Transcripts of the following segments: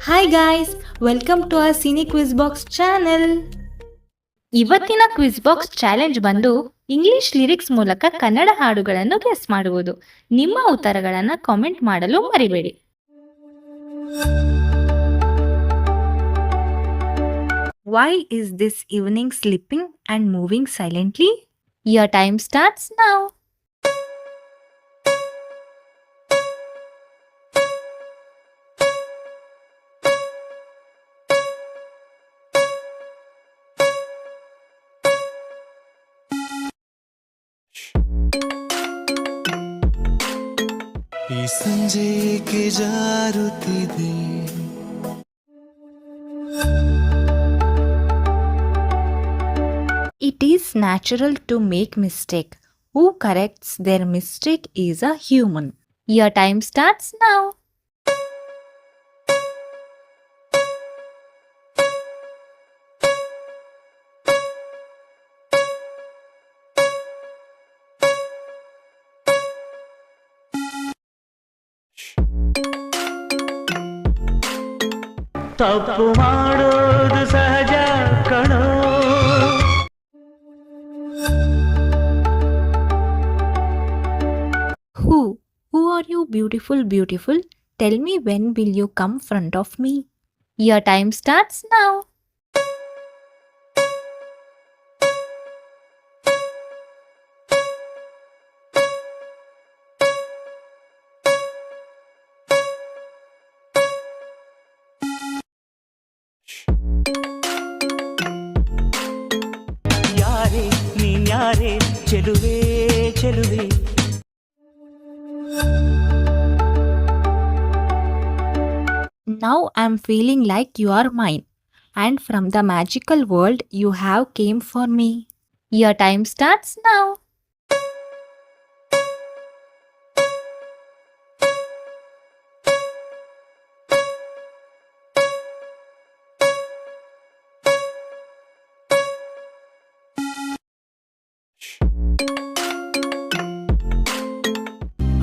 Hi guys, welcome to our cine quiz box channel. ಇವತ್ತಿನ quiz box challenge ಬಂದು English lyrics ಮೂಲಕ ಕನ್ನಡ ಹಾಡುಗಳನ್ನು guess ಮಾಡುವುದು. ನಿಮ್ಮ ಉತ್ತರಗಳನ್ನು ಕಾಮೆಂಟ್ ಮಾಡಲು ಮರಿಬೇಡಿ. Why is this evening sleeping and moving silently? Your time starts now. ಈ ಸಂಜೆಗೆ ಜಾರುತ್ತಿದೆ. It is natural to make mistake. Who corrects their mistake is a human. Your time starts now. ತಪ್ಪು ಮಾಡೋದು ಸಹಜ ಕಣೋ. Who are you, beautiful, beautiful? Tell me, when will you come front of me? Your time starts now. ಯಾರೇ ನೀನ್ಯಾರೇ ಚೆಲುವೆ ಚೆಲುವೆ. Now I'm feeling like you are mine, and from the magical world you have came for me. Your time starts now.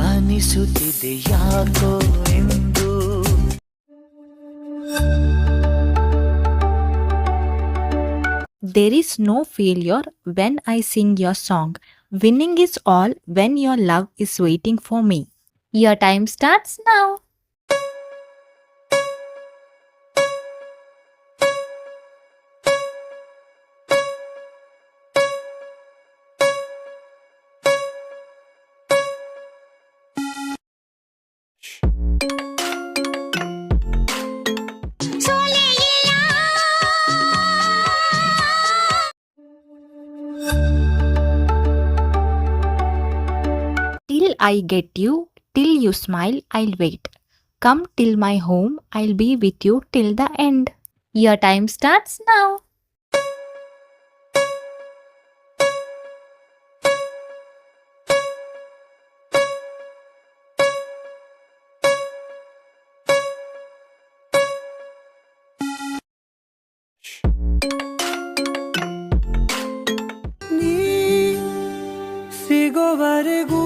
ಅನಿಸುತ್ತಿದೆ ಯಾಕೋ ಎಂದು. There is no failure when I sing your song. Winning is all when your love is waiting for me. Your time starts now. Till I get you, till you smile, I'll wait. Come till my home, I'll be with you till the end. Your time starts now. ನೀ ಸಿಗೋವರೆಗೂ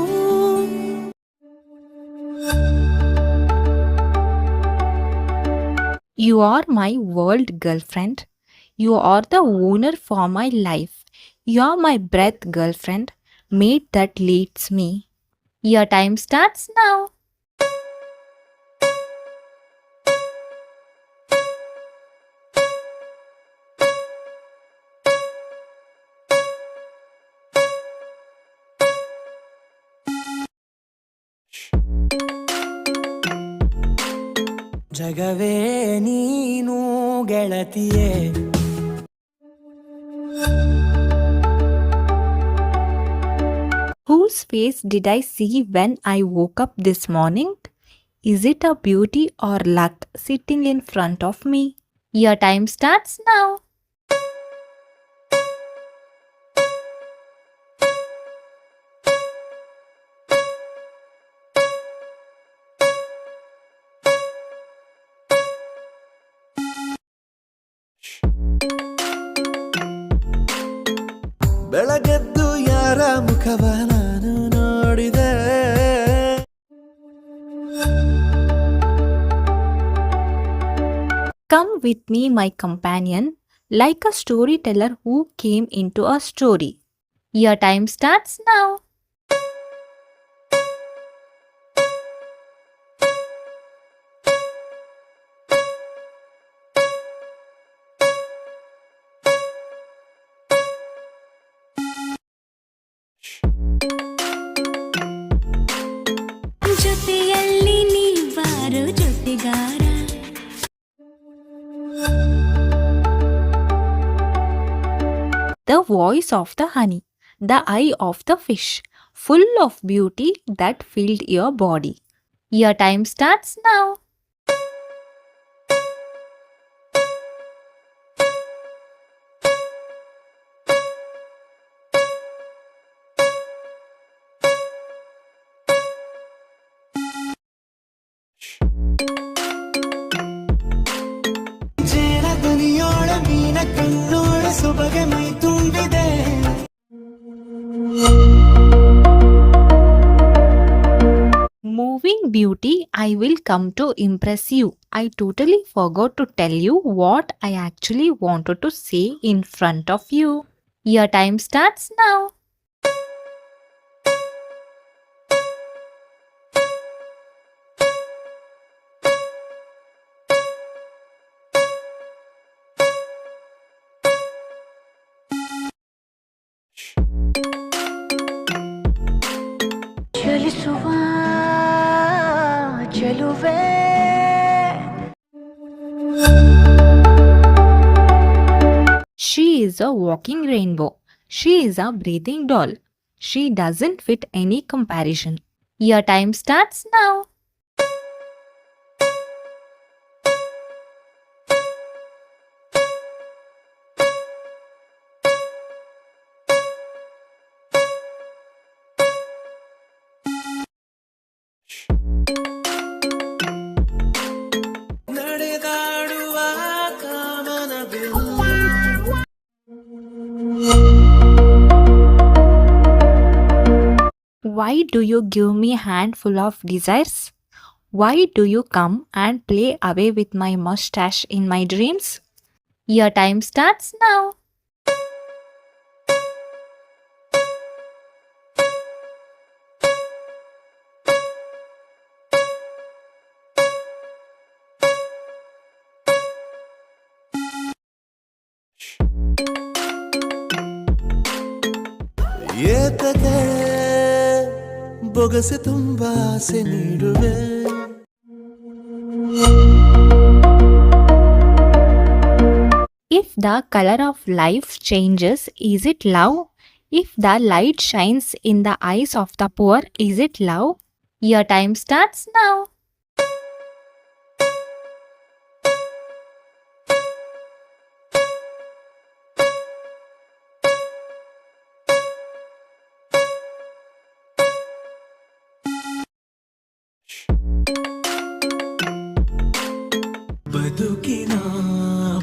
You are my world, girlfriend. You are the owner for my life. You are my breath, girlfriend, mate that leads me. Your time starts now. ಜಗವೇ ನೀನು ಗೆಳತಿಯೇ. Whose face did I see when I woke up this morning? Is it a beauty or luck sitting in front of me? Your time starts now. ಬೆಳಗೆದ್ದು ಯಾರ ಮುಖವ ನಾನು ನೋಡಿದೆ. Come with me, my companion, like a storyteller who came into a story. Your time starts now. ಜೊತೆಯಲ್ಲಿ ನೀವಾರು ಜೊತೆಗಾರ The voice of the honey, the eye of the fish, full of beauty that filled your body. Your time starts now. ಜೇನ ಧ್ವನಿಯೋಳ ಮೀನ ಕಣ್ಣೋಳ ಸೊಬಗೆ ಮೈ ತುಂಬಿದೆ. Moving beauty, I will come to impress you. I totally forgot to tell you what I actually wanted to say in front of you. Your time starts now. ಚಲಿಸುವ ಚೆಲುವೆ She is a walking rainbow. She is a breathing doll. She doesn't fit any comparison. Your time starts now. ನಡೆದಾಡುವ ಕಾಮನ Why do you give me a handful of desires? Why do you come and play away with my mustache in my dreams? Your time starts now. ಏತಕ್ಕೆ ಬೊಗಸೆ ತುಂಬ ಆಸೆ ನೀಡುವೆ. If the color of life changes, is it love? If the light shines in the eyes of the poor, is it love? Your time starts now. ಬದುಕಿನ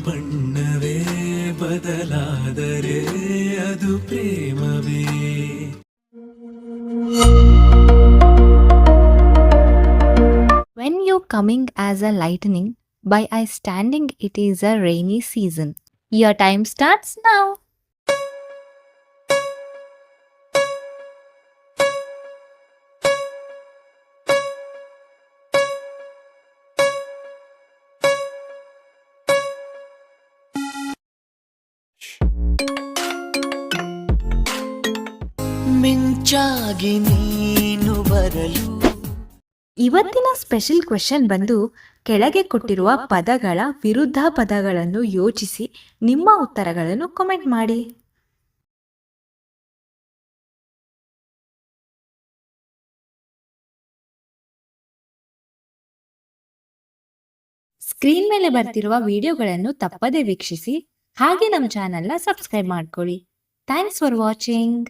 ಬಣ್ಣವೇ ಬದಲಾದರೆ ಅದು ಪ್ರೇಮವೇ. When you coming as a lightning, by I standing it is a rainy season. Your time starts now. ಮಿಂಚಾಗಿ ನೀನು ಬರಲು ಇವತ್ತಿನ special question ಬಂದು ಕೆಳಗೆ ಕೊಟ್ಟಿರುವ ಪದಗಳ ವಿರುದ್ಧ ಪದಗಳನ್ನು ಯೋಚಿಸಿ ನಿಮ್ಮ ಉತ್ತರಗಳನ್ನು ಕಾಮೆಂಟ್ ಮಾಡಿ. ಸ್ಕ್ರೀನ್ ಮೇಲೆ ಬರ್ತಿರುವ ವಿಡಿಯೋಗಳನ್ನು ತಪ್ಪದೇ ವೀಕ್ಷಿಸಿ, ಹಾಗೆ ನಮ್ಮ ಚಾನೆಲ್ನ ಸಬ್ಸ್ಕ್ರೈಬ್ ಮಾಡ್ಕೊಳ್ಳಿ. Thanks for watching.